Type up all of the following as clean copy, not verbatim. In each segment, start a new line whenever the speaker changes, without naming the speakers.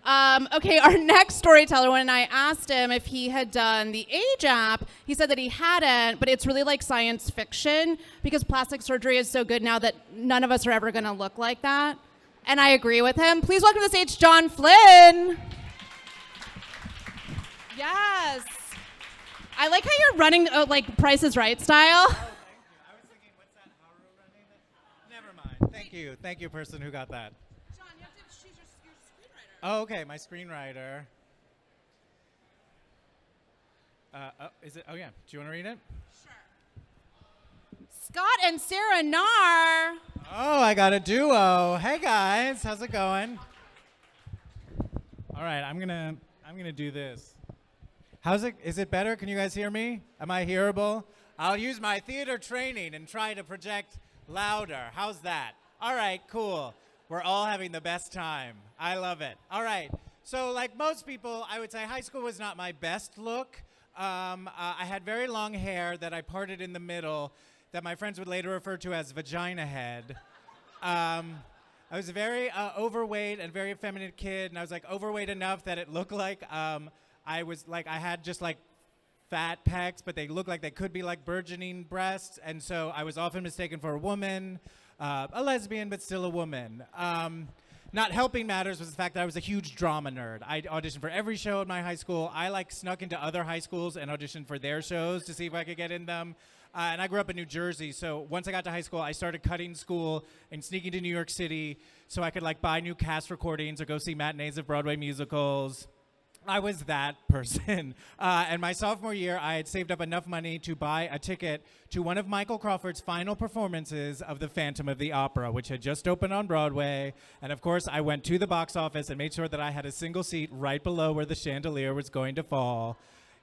Okay, our next storyteller, when I asked him if he had done the Age app, he said that he hadn't, but it's really like science fiction because plastic surgery is so good now that none of us are ever going to look like that. And I agree with him. Please welcome to the stage John Flynn. Yes. I like how you're running like Price is Right style.
Oh, thank you. I was thinking, what's that Haru running? Never mind. Thank you. Thank you, person who got that.
John, you have to choose your screenwriter.
Oh, okay, my screenwriter. Is it? Oh, yeah. Do you want to read it?
Sure. Scott and Sarah Naar.
Oh, I got a duo. Hey, guys. How's it going? All right, I'm gonna do this. How's it? Is it better? Can you guys hear me? Am I hearable? I'll use my theater training and try to project louder. How's that? All right, cool. We're all having the best time. I love it. All right. So like most people, I would say high school was not my best look. I had very long hair that I parted in the middle that my friends would later refer to as vagina head. I was a very overweight and very effeminate kid, and I was like overweight enough that it looked like I had just like fat pecs, but they looked like they could be like burgeoning breasts, and so I was often mistaken for a woman, a lesbian, but still a woman. Not helping matters was the fact that I was a huge drama nerd. I auditioned for every show at my high school. I like snuck into other high schools and auditioned for their shows to see if I could get in them. And I grew up in New Jersey, so once I got to high school, I started cutting school and sneaking to New York City so I could like buy new cast recordings or go see matinees of Broadway musicals. I was that person. And my sophomore year, I had saved up enough money to buy a ticket to one of Michael Crawford's final performances of The Phantom of the Opera, which had just opened on Broadway. And of course, I went to the box office and made sure that I had a single seat right below where the chandelier was going to fall.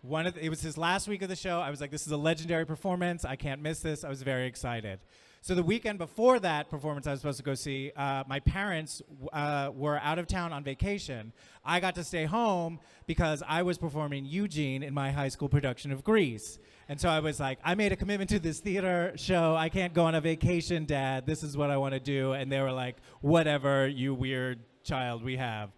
It was his last week of the show. I was like, this is a legendary performance. I can't miss this. I was very excited. So the weekend before that performance I was supposed to go see, my parents were out of town on vacation. I got to stay home because I was performing Eugene in my high school production of Grease. And so I was like, I made a commitment to this theater show. I can't go on a vacation, Dad. This is what I want to do. And they were like, whatever, you weird child we have.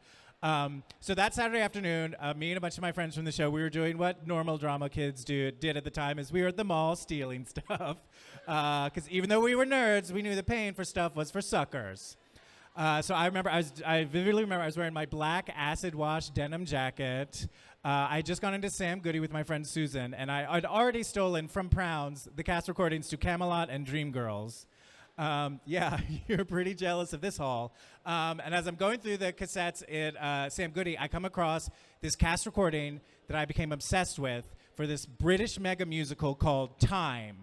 So that Saturday afternoon, me and a bunch of my friends from the show, we were doing what normal drama kids did at the time, is we were at the mall stealing stuff. Because even though we were nerds, we knew that paying for stuff was for suckers. So I vividly remember I was wearing my black acid wash denim jacket. I had just gone into Sam Goody with my friend Susan, and I'd already stolen from Prounds the cast recordings to Camelot and Dreamgirls. Yeah, you're pretty jealous of this haul. And as I'm going through the cassettes at Sam Goody, I come across this cast recording that I became obsessed with for this British mega musical called Time.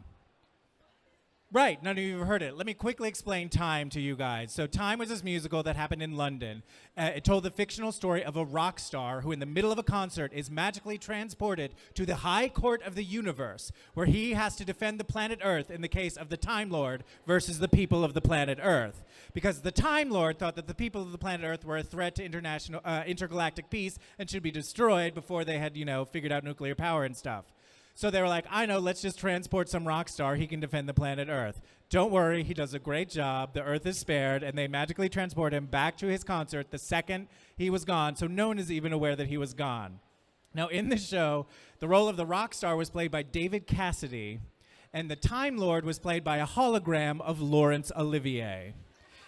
Right, none of you have heard it. Let me quickly explain Time to you guys. So Time was this musical that happened in London. It told the fictional story of a rock star who in the middle of a concert is magically transported to the high court of the universe, where he has to defend the planet Earth in the case of the Time Lord versus the people of the planet Earth. Because the Time Lord thought that the people of the planet Earth were a threat to intergalactic peace and should be destroyed before they had, figured out nuclear power and stuff. So they were like, I know, let's just transport some rock star. He can defend the planet Earth. Don't worry, he does a great job. The Earth is spared, and they magically transport him back to his concert the second he was gone, so no one is even aware that he was gone. Now, in the show, the role of the rock star was played by David Cassidy, and the Time Lord was played by a hologram of Laurence Olivier.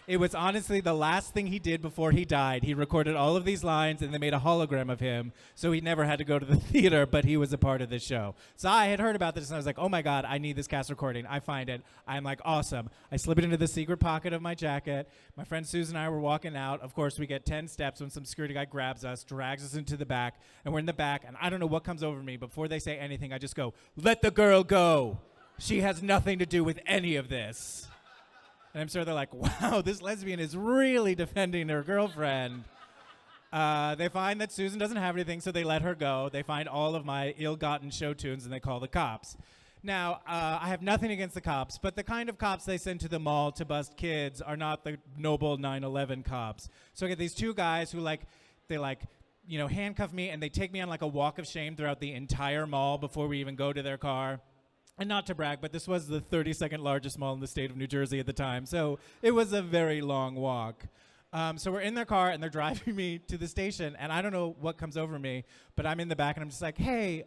It was honestly the last thing he did before he died. He recorded all of these lines, and they made a hologram of him, so he never had to go to the theater, but he was a part of the show. So I had heard about this, and I was like, oh my God, I need this cast recording. I find it. I'm like, awesome. I slip it into the secret pocket of my jacket. My friend Susan and I were walking out. Of course, we get 10 steps when some security guy grabs us, drags us into the back, and we're in the back, and I don't know what comes over me. Before they say anything, I just go, let the girl go. She has nothing to do with any of this. And I'm sure they're like, wow, this lesbian is really defending her girlfriend. They find that Susan doesn't have anything, so they let her go. They find all of my ill-gotten show tunes, and they call the cops. Now, I have nothing against the cops, but the kind of cops they send to the mall to bust kids are not the noble 9/11 cops. So I get these two guys who, handcuff me, and they take me on, a walk of shame throughout the entire mall before we even go to their car. And not to brag, but this was the 32nd largest mall in the state of New Jersey at the time, so it was a very long walk. So we're in their car, and they're driving me to the station, and I don't know what comes over me, but I'm in the back, and I'm just like, hey,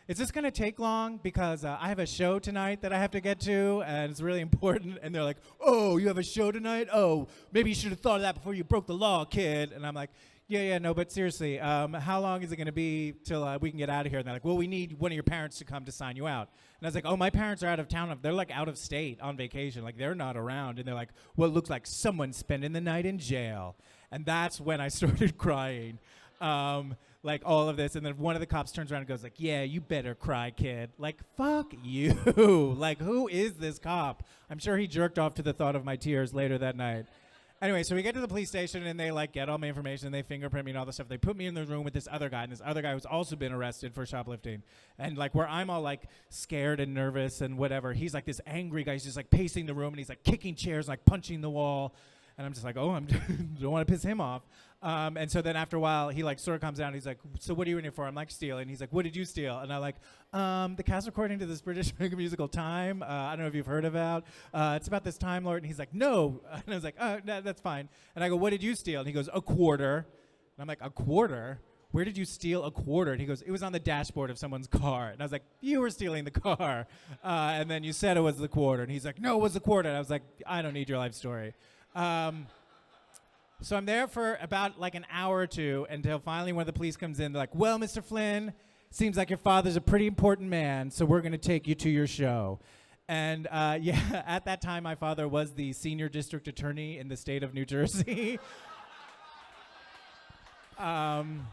is this going to take long? Because I have a show tonight that I have to get to, and it's really important. And they're like, oh, you have a show tonight? Oh, maybe you should have thought of that before you broke the law, kid. And I'm like, yeah, no, but seriously, how long is it going to be till we can get out of here? And they're like, well, we need one of your parents to come to sign you out. And I was like, oh, my parents are out of town. They're like out of state on vacation. Like, they're not around. And they're like, well, it looks like someone's spending the night in jail. And that's when I started crying. Like all of this, and then one of the cops turns around and goes like, yeah, you better cry, kid. Like, fuck you. Like, who is this cop? I'm sure he jerked off to the thought of my tears later that night. Anyway, so we get to the police station, and they like get all my information, and they fingerprint me and all this stuff. They put me in the room with this other guy, and this other guy who's also been arrested for shoplifting. And like where I'm all like scared and nervous and whatever, he's like this angry guy. He's just like pacing the room, and he's like kicking chairs, like punching the wall. And I'm just like, oh, I don't want to piss him off. And so then after a while, he like sort of comes down. And he's like, so what are you in here for? I'm like, stealing. He's like, what did you steal? And I'm like, the cast recording to this British musical Time. I don't know if you've heard about. It's about this Time Lord. And he's like, no. And I was like, oh, no, that's fine. And I go, what did you steal? And he goes, a quarter. And I'm like, a quarter? Where did you steal a quarter? And he goes, it was on the dashboard of someone's car. And I was like, you were stealing the car. And then you said it was the quarter. And he's like, no, it was the quarter. And I was like, I don't need your life story. So I'm there for about like an hour or two until finally when the police comes in, they're like, well, Mr. Flynn, seems like your father's a pretty important man, so we're going to take you to your show. And yeah, at that time, my father was the senior district attorney in the state of New Jersey. Some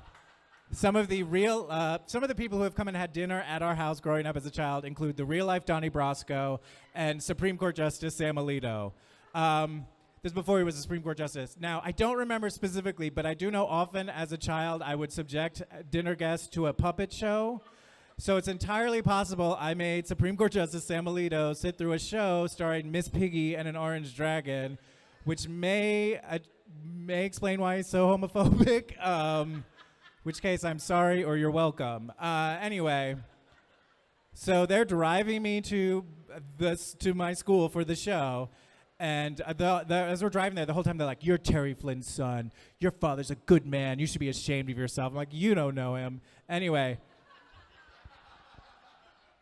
of the people who have come and had dinner at our house growing up as a child include the real life Donnie Brasco and Supreme Court Justice Sam Alito. This is before he was a Supreme Court Justice. Now, I don't remember specifically, but I do know often as a child I would subject dinner guests to a puppet show. So it's entirely possible I made Supreme Court Justice Sam Alito sit through a show starring Miss Piggy and an orange dragon, which may explain why he's so homophobic. Which case, I'm sorry or you're welcome. Anyway, so they're driving me to my school for the show. And as we're driving there, the whole time they're like, you're Terry Flynn's son. Your father's a good man. You should be ashamed of yourself. I'm like, you don't know him. Anyway.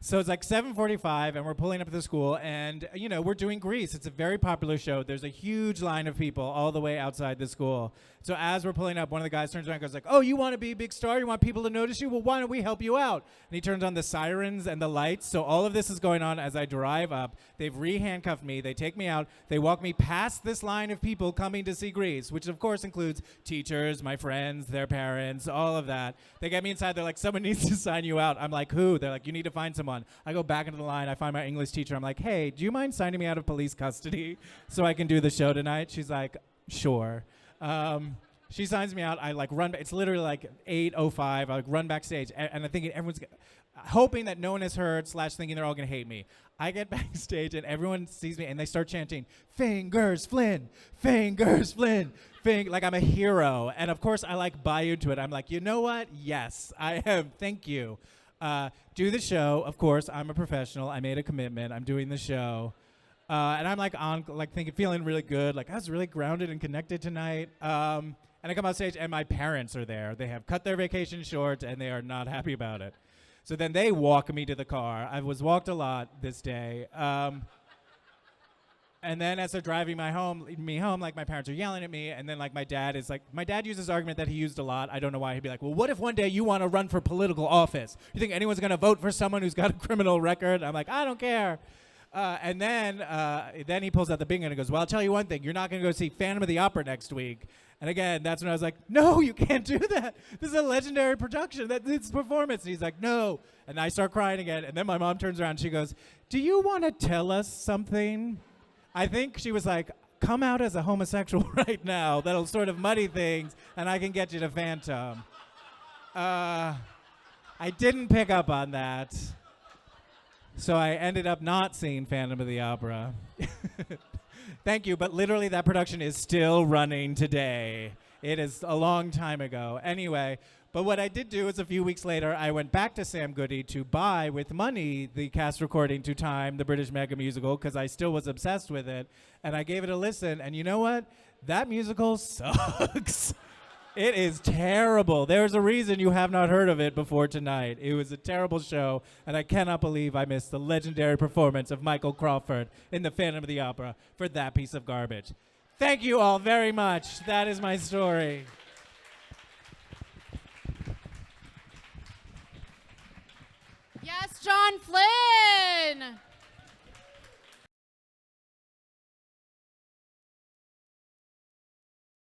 So it's like 7:45, and we're pulling up at the school, and, you know, we're doing Grease. It's a very popular show. There's a huge line of people all the way outside the school. So as we're pulling up, one of the guys turns around and goes like, oh, you want to be a big star? You want people to notice you? Well, why don't we help you out? And he turns on the sirens and the lights. So all of this is going on as I drive up. They've re-handcuffed me. They take me out. They walk me past this line of people coming to see Grease, which, of course, includes teachers, my friends, their parents, all of that. They get me inside. They're like, someone needs to sign you out. I'm like, who? They're like, you need to find someone. I go back into the line. I find my English teacher. I'm like, hey, do you mind signing me out of police custody so I can do the show tonight? She's like, sure. She signs me out. I like run. It's literally like 8:05. I like run backstage, and I'm thinking everyone's hoping that no one has heard / thinking they're all gonna hate me. I get backstage, and everyone sees me, and they start chanting, "Fingers, Flynn! Fingers, Flynn!" Like I'm a hero. And of course, I like buy into it. I'm like, you know what? Yes, I am. Thank you. Do the show. Of course, I'm a professional. I made a commitment. I'm doing the show. And I'm like feeling really good. Like I was really grounded and connected tonight. And I come on stage, and my parents are there. They have cut their vacation short, and they are not happy about it. So then they walk me to the car. I was walked a lot this day. And then as they're driving me home, like my parents are yelling at me, and then like my dad uses argument that he used a lot. I don't know why. He'd be like, well, what if one day you want to run for political office? You think anyone's going to vote for someone who's got a criminal record? I'm like, I don't care. And then he pulls out the big gun and goes, well, I'll tell you one thing. You're not going to go see Phantom of the Opera next week. And again, that's when I was like, no, you can't do that. This is a legendary production. It's a performance. And he's like, no. And I start crying again. And then my mom turns around and she goes, do you want to tell us something? I think she was like, come out as a homosexual right now. That'll sort of muddy things, and I can get you to Phantom. I didn't pick up on that. So I ended up not seeing Phantom of the Opera. Thank you, but literally that production is still running today. It is a long time ago. Anyway, But what I did do is a few weeks later, I went back to Sam Goody to buy with money the cast recording to Time, the British mega musical, because I still was obsessed with it. And I gave it a listen. And you know what? That musical sucks. It is terrible. There's a reason you have not heard of it before tonight. It was a terrible show, and I cannot believe I missed the legendary performance of Michael Crawford in The Phantom of the Opera for that piece of garbage. Thank you all very much. That is my story.
Yes, John Flynn.